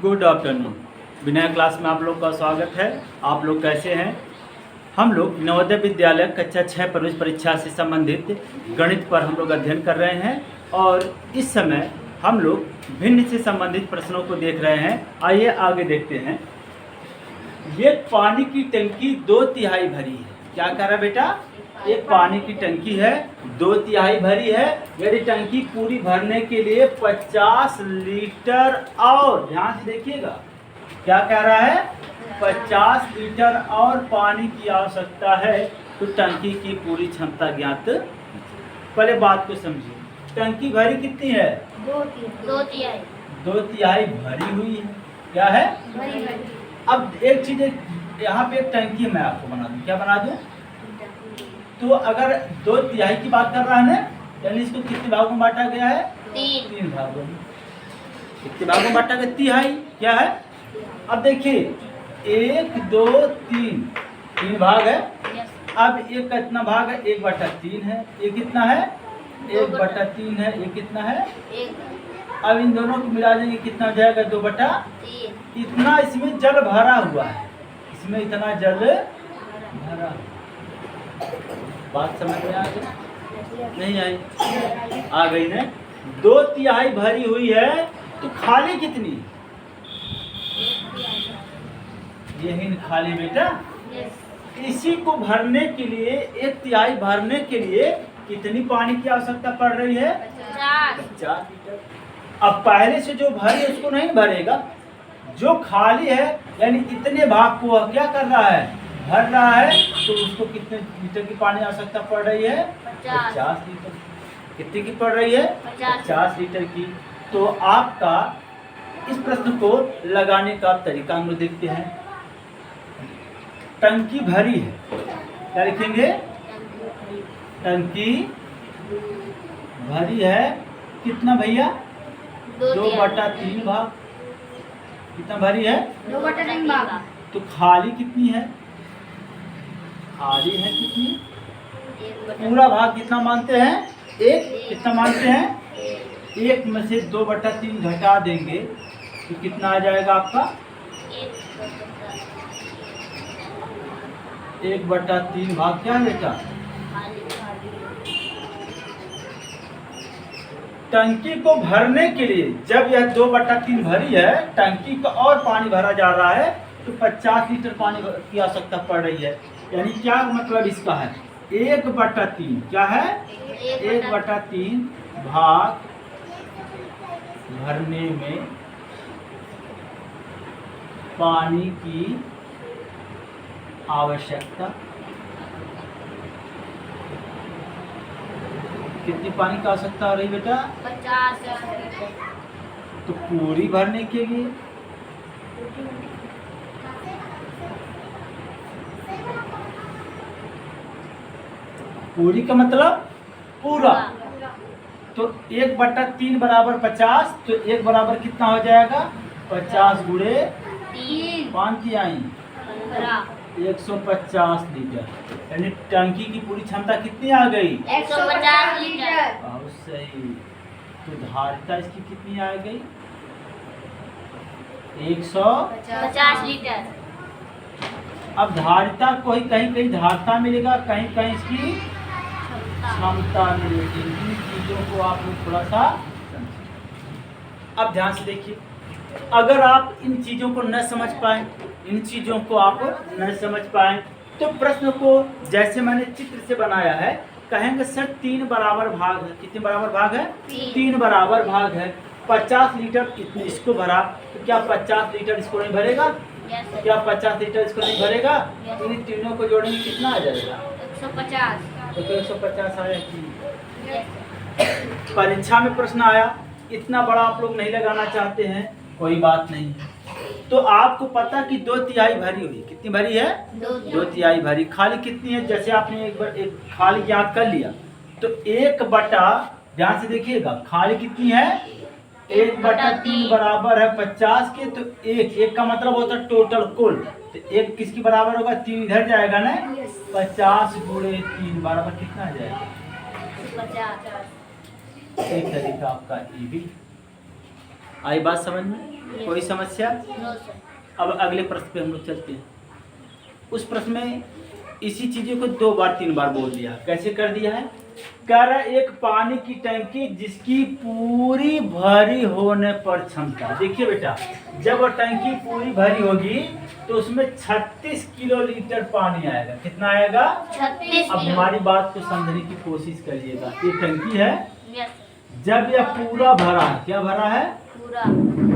Good afternoon. विनय class में आप लोग का स्वागत है। आप लोग कैसे हैं? हम लोग नवोदय विद्यालय कक्षा 6 प्रवेश परीक्षा से संबंधित गणित पर हम लोग अध्ययन कर रहे हैं और इस समय हम लोग भिन्न से संबंधित प्रश्नों को देख रहे हैं। आइए आगे देखते हैं। ये पानी की टंकी 2/3 भरी है। क्या कह रहा है बेटा? एक पानी की टंकी है, 2/3 भरी है। यदि टंकी पूरी भरने के लिए 50 लीटर और, ध्यान से देखिएगा, क्या कह रहा है? 50 लीटर और पानी की आवश्यकता है तो टंकी की पूरी क्षमता ज्ञात। पहले बात को समझिए, टंकी भरी कितनी है? 2/3 2/3 भरी हुई है। क्या है? भरी। अब एक चीज, यहाँ पे एक टंकी मैं आपको बना दूं। क्या बना दूं? तो अगर 2/3 की बात कर रहा है ना, यानी इसको कितने भागों में बांटा गया है? 3 भागों में। कितने भागों में बांटा गया? 3/3। क्या है? अब देखिए 1 2 3 भाग है। अब एक कितना भाग है? 1/3 है। ये कितना है? 1/3 है। ये कितना है? अब इन दोनों को मिला देंगे, कितना हो जाएगा? 2/3। इतना इसमें जल भरा हुआ है। इसमें इतना जल भरा हुआ। बात समझ में आ गई? नहीं आई? आ गई ना? 2/3 भरी हुई है तो खाली कितनी? यही खाली बेटा। इसी को भरने के लिए, 1/3 भरने के लिए कितनी पानी की आवश्यकता पड़ रही है? 50 लीटर। अब पहले से जो भरे उसको नहीं भरेगा, जो खाली है यानी इतने भाग को क्या कर रहा है? भर रहा है। तो उसको कितने लीटर की पानी आवश्यकता पड़ रही है? 50 लीटर। कितनी की पड़ रही है? 50 लीटर की। तो आपका इस प्रश्न को लगाने का तरीका हम लोग देखते हैं। टंकी भरी है, क्या लिखेंगे? टंकी भरी है। कितना भैया? 2/3 भाग। कितना भरी है? 2/3 भाग। तो खाली कितनी है? खाली है कितनी? पूरा भाग कितना मानते हैं? 1। कितना मानते हैं? 1 में से 2/3 घटा देंगे तो कितना आ जाएगा आपका? 1/3 भाग। क्या है बेटा? टंकी को भरने के लिए जब यह 2/3 भरी है, टंकी को और पानी भरा जा रहा है तो 50 लीटर पानी की आवश्यकता पड़ रही है। यानी क्या मतलब इसका है? 1/3। क्या है? 1/3 भाग भरने में पानी की आवश्यकता। कितनी पानी की आवश्यकता हो रही बेटा? 50। तो पूरी भरने के लिए पूरी का मतलब पूरा। तो 1/3 बराबर 50। तो 1 बराबर कितना हो जाएगा? 50 गुणे 5 150 लीटर। यानी टंकी की पूरी क्षमता कितनी आ गई? 150 लीटर। बहुत सही। तो धारिता इसकी कितनी आ गई? 150 लीटर। अब धारिता को ही कहीं कहीं धारिता मिलेगा, कहीं कहीं इसकी क्षमता मिलेगी। इन चीजों को आप लोग थोड़ा सा समझिए। अब ध्यान से देखिए, अगर आप इन चीजों को न समझ पाए, इन चीजों को आप न समझ पाए तो प्रश्न को जैसे मैंने चित्र से बनाया है कहेंगे सर 3 बराबर भाग है। कितने बराबर भाग है? 3 बराबर भाग है। 50 लीटर इसको भरा तो क्या 50 लीटर इसको नहीं भरेगा? क्या 50 लीटर इसको नहीं भरेगा? इन तीनों को जोड़ेंगे कितना आ जाएगा? 150। तो 150 आया कि परीक्षा में प्रश्न आया, इतना बड़ा आप लोग नहीं लगाना चाहते हैं, कोई बात नहीं। तो आपको पता कि 2/3 भरी हुई। कितनी भरी है? 2/3 भरी। खाली कितनी है? जैसे आपने एक बार एक खाली याद कर लिया तो 1/, ध्यान से देखिएगा, खाली कितनी है? 1/3 बराबर है 50 के। तो 1 का मतलब होता है टोटल कुल। तो 1 किसकी बराबर होगा? 3 इधर जाएगा ना। 50 गुणे 3 बराबर कितना आ जाएगा? 50। एक तरीका आपका ये भी आई। बात समझ में? कोई समस्या? No sir. अब अगले प्रश्न पे हम लोग चलते हैं। उस प्रश्न में इसी चीज़ों को 2 बार 3 बार बोल दिया। कैसे कर दिया है? कह रहा है एक पानी की टंकी जिसकी पूरी भरी होने पर क्षमता। देखिए बेटा, जब वो टंकी पूरी भरी होगी तो उसमें 36 किलोलीटर पानी आएगा। कितना आएगा? 36 अब हमारी बात को समझने की कोशिश करिएगा। ये टंकी है, यस सर। जब यह पूरा भरा है, क्या भरा है? पूरा।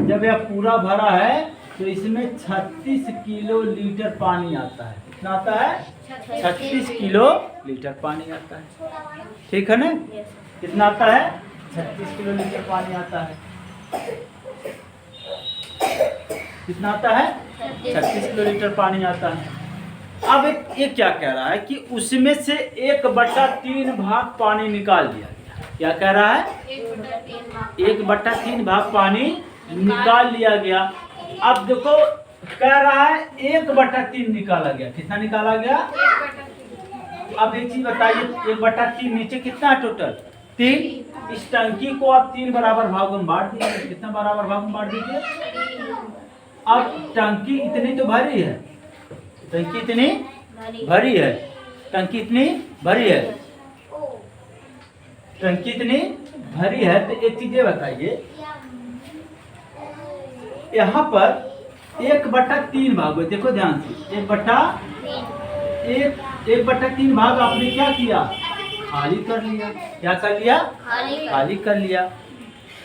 जब यह पूरा भरा है तो इसमें 36 किलो लीटर पानी आता है। कितना आता है? 36 किलो लीटर पानी आता है। ठीक है ना? Yes sir. कितना आता है? 36 किलो लीटर पानी आता है। कितना आता है? 36 किलो लीटर पानी आता है। अब ये क्या कह रहा है कि उसमें से 1/3 भाग पानी निकाल दिया गया। क्या कह रहा है? 1/3 भाग पानी निकाल लिया गया। अब देखो, कह रहा है 1/3 निकाला गया। कितना निकाला गया? अब एक चीज बताइए, 1/3 नीचे कितना है टोटल? 3। इस टंकी को आप 3 बराबर भागों में बांट दीजिए। कितना बराबर भागों में बांट दीजिए? अब टंकी इतनी तो भरी है, टंकी इतनी भरी है, टंकी इतनी भरी है, टंकी इतनी भरी है। तो एक चीज ये बताइए, यहाँ पर 1/3 भाग हुए। देखो ध्यान से, 1/3 भाग आपने क्या किया? खाली कर लिया। क्या कर लिया? खाली कर लिया।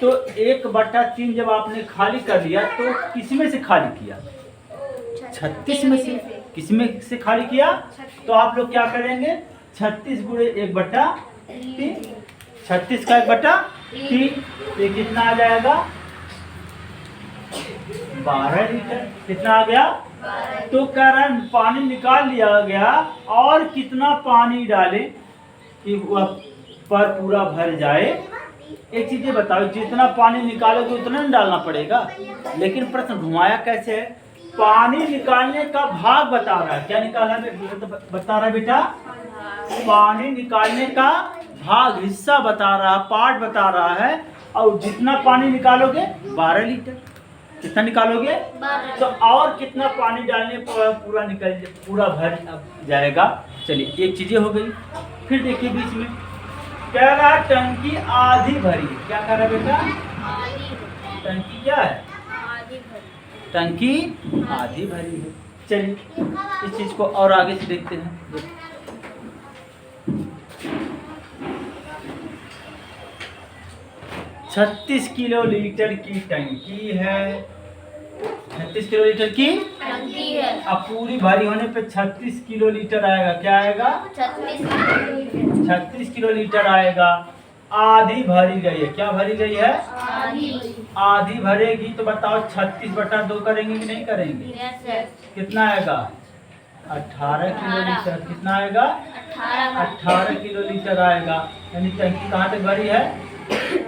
तो 1/3 जब आपने खाली कर लिया तो किसमें से खाली किया? 36 में से। किसमें से खाली किया? तो आप लोग क्या करेंगे? 36 गुणे 1/3, 36 का 1/3, ये कितना आ जाएगा? 12 लीटर। कितना आ गया? तो कह रहा है पानी निकाल लिया गया, और कितना पानी डाले कि वह पर पूरा भर जाए? एक चीज ये बताओ, जितना पानी निकालोगे उतना नहीं डालना पड़ेगा, लेकिन प्रश्न घुमाया कैसे है? पानी निकालने का भाग बता रहा है। क्या निकालना बता रहा है बेटा? पानी निकालने का भाग, हिस्सा बता रहा है, पार्ट बता रहा है। और जितना पानी निकालोगे 12 लीटर। कितना निकालोगे? तो और कितना पानी डालने पर पूरा पूरा भर जाएगा? चलिए, एक चीजें हो गई। फिर देखिए बीच में कह रहा है टंकी आधी भरी है। क्या कह रहा है बेटा? टंकी क्या है? टंकी आधी भरी है। चलिए इस चीज को और आगे से देखते हैं। 36 किलो लीटर की टंकी है। 36 किलो लीटर की टंकी है। अब पूरी भरी होने पे 36 किलो लीटर आएगा। क्या आएगा? 36 किलो लीटर आएगा। आधी भरी गई है। क्या भरी गई है? आधी भरेगी तो बताओ 36/2 करेंगे कि नहीं करेंगे? Yes sir. कितना आएगा? 18 किलो लीटर। कितना आएगा? 18 किलो लीटर आएगा। यानी टंकी कहाँ तक भरी है?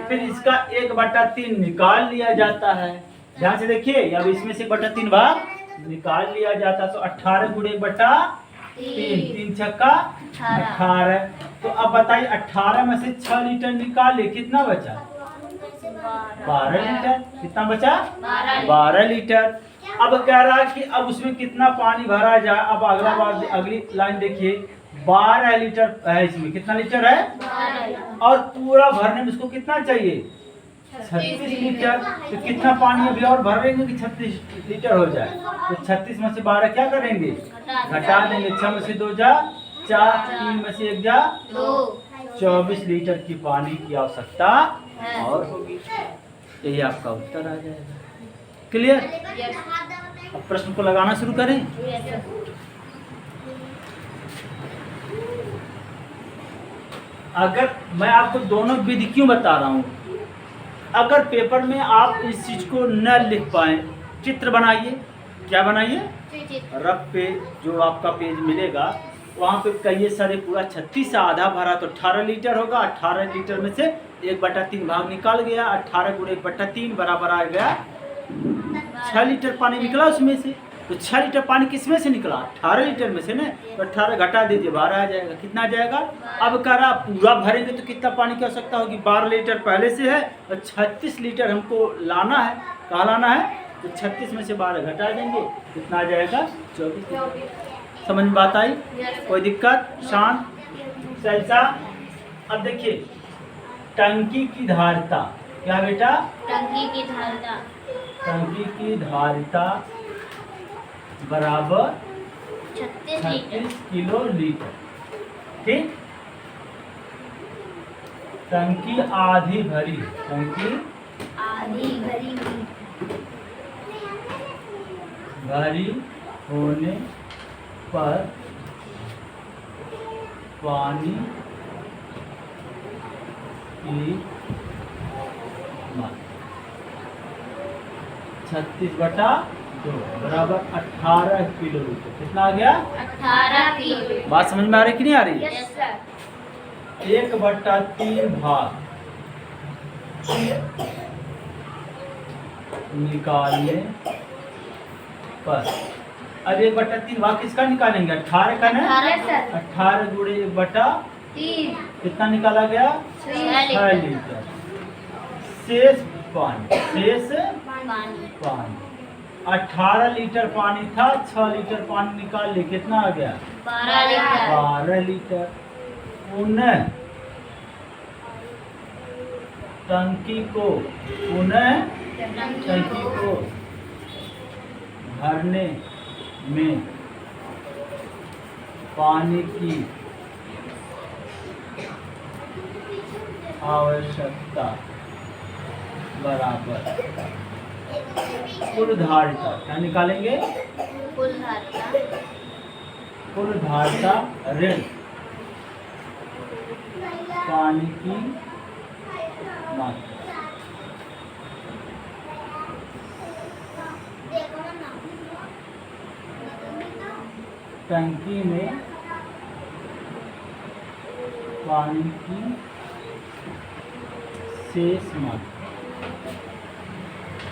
फिर इसका 1/3 निकाल लिया जाता है। ध्यान से देखिए, अब इसमें से 1/3 भाग निकाल लिया जाता, तो 18 गुणे 1/3, 3 छक्का 18। तो अब बताइए 18 में से 6 लीटर निकाल ले, कितना बचा? 12 लीटर। कितना बचा? 12 लीटर। अब कह रहा है कि अब उसमें कितना पानी भरा जाए। अब अगला बार अगली लाइन देखिए, 12 लीटर है इसमें। कितना लीटर है? और पूरा भरने में उसको कितना चाहिए? 36 लीटर। तो कितना पानी अभी और भरेंगे कि 36 लीटर हो जाए? तो 36 में से 12 क्या करेंगे? घटा देंगे। 6 में से 2 जा 4, 3 में से 1 जा 2, 24 लीटर की पानी की आवश्यकता और होगी। यही आपका उत्तर आ जाएगा। क्लियर? अब प्रश्न को लगाना शुरू करें। अगर मैं आपको दोनों विधि क्यों बता रहा हूँ, अगर पेपर में आप इस चीज को न लिख पाए, चित्र बनाइए। क्या बनाइए? रफ पे जो आपका पेज मिलेगा वहाँ पे कहिए सर ये पूरा 36 से आधा भरा तो 18 लीटर होगा। 18 लीटर में से 1/3 भाग निकाल गया। 18 गुणे 1/3 बराबर आ गया 6 लीटर पानी निकला उसमें से। तो 6 लीटर पानी किसमें से निकला? 18 लीटर में से ना। तो 18 घटा दीजिए, 12 आ जाएगा। कितना आ जाएगा? अब कह रहा पूरा भरेंगे तो कितना पानी की आवश्यकता होगी? 12 लीटर पहले से है और 36 लीटर हमको लाना है। कहाँ लाना है? तो 36 में से 12 घटा देंगे, कितना आ जाएगा 24। समझ में बात आई? कोई दिक्कत? शांत सैलसा। अब देखिए टंकी की धारिता क्या बेटा? टंकी की धारिता टंकी की धारिता बराबर 36 लीटर। 36 kilo litre. ठीक। टंकी आधी भरी, टंकी आधी भरी भरी होने पर पानी की मात्रा 36/2 बराबर 18 किलो लीटर। कितना आ गया? 18 किलो। बात समझ में आ रही कि नहीं आ रही? Yes sir. 1/3 भाग निकालने पर, अब 1/3 भाग किसका निकालेंगे? 18 का ना? 18 सर। 18 गुणे 1/3 कितना निकाला गया? 6 लीटर। शेष पानी, शेष पानी पानी 18 लीटर पानी था, 6 लीटर पानी निकाल लिए, कितना आ गया? 12 लीटर। 12 लीटर। पुनः टंकी को भरने में पानी की आवश्यकता बराबर कुल धारिता, क्या निकालेंगे? कुल धारिता कुल धारिता ऋण पानी की मात्रा। टंकी में पानी की शेष मात्रा।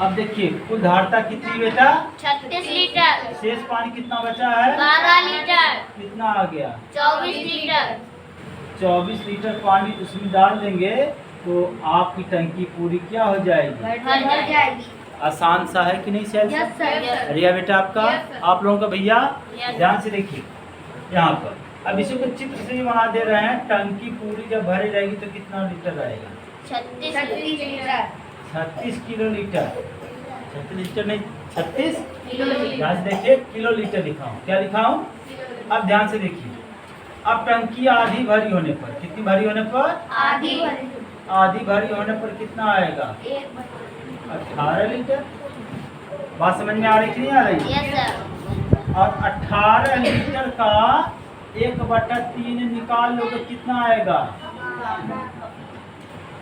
अब देखिए कुल धारिता कितनी बेटा? 36 लीटर। शेष पानी कितना बचा है? 12 लीटर। कितना आ गया? 24 लीटर। 24 लीटर पानी उसमें डाल देंगे तो आपकी टंकी पूरी क्या हो जाएगी? भर जाएगी। आसान सा है कि नहीं सैल? Yes sir. रिया बेटा आपका? Yes, sir. आप लोगों का भैया Yes. ध्यान से देखिए यहाँ पर। अब इसी को चित्र से ही बना दे रहे हैं। टंकी पूरी जब भरी रहेगी तो कितना लीटर आएगा? 36 लीटर। 36 kilo litre. 36 लीटर नहीं, 36 किलो लीटर। ध्यान से देखिए, किलो लीटर लिखाऊं, क्या लिखाऊं? अब ध्यान से देखिए, अब टंकी आधी भरी होने पर, कितनी भरी होने पर? आधी आधी भरी होने पर कितना आएगा? 18 लीटर। बात समझ में आ रही कि नहीं आ रही? Yes sir. और 18 लीटर का 1/3 निकाल लो तो कितना आएगा?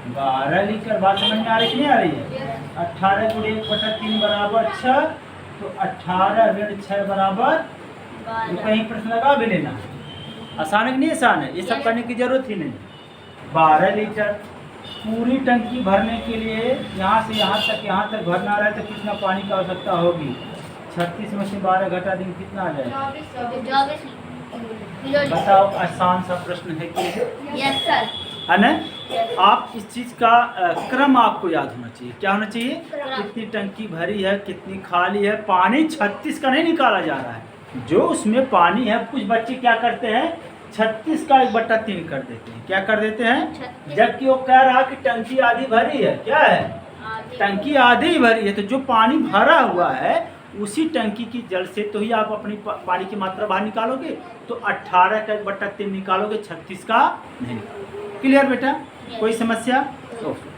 12 लीटर। बात समझ में आ रही कि नहीं आ रही है? 18 गुणे 1/3 बराबर 6, तो 18 ऋण 6 बराबर, तो कहीं प्रश्न लगा भी लेना। आसान है कि नहीं आसान है? ये सब करने की जरूरत ही नहीं। 12 लीटर पूरी टंकी भरने के लिए यहाँ से यहाँ तक भरना रहे तो कितना पानी की आवश्यकता होगी? 36 में से 12 घटा देंगे, कितना आ जाएगा? 24 किलो। बताओ, आसान सा प्रश्न है कि यस सर। है ना? आप इस चीज का क्रम आपको याद होना चाहिए। क्या होना चाहिए? क्रम। कितनी टंकी भरी है, कितनी खाली है। पानी 36 का नहीं निकाला जा रहा है, जो उसमें पानी है। कुछ बच्चे क्या करते हैं, 36 का 1/3 कर देते हैं। क्या कर देते हैं? 36 जबकि वो कह रहा कि टंकी आधी भरी है। क्या है? आधी। टंकी आधी भरी है, तो जो पानी भरा हुआ है उसी टंकी की जल से तो ही आप अपनी पानी की मात्रा बाहर निकालोगे। तो 18 का 1/3 निकालोगे, 36 का नहीं निकालोगे। क्लियर बेटा? कोई समस्या? ओके।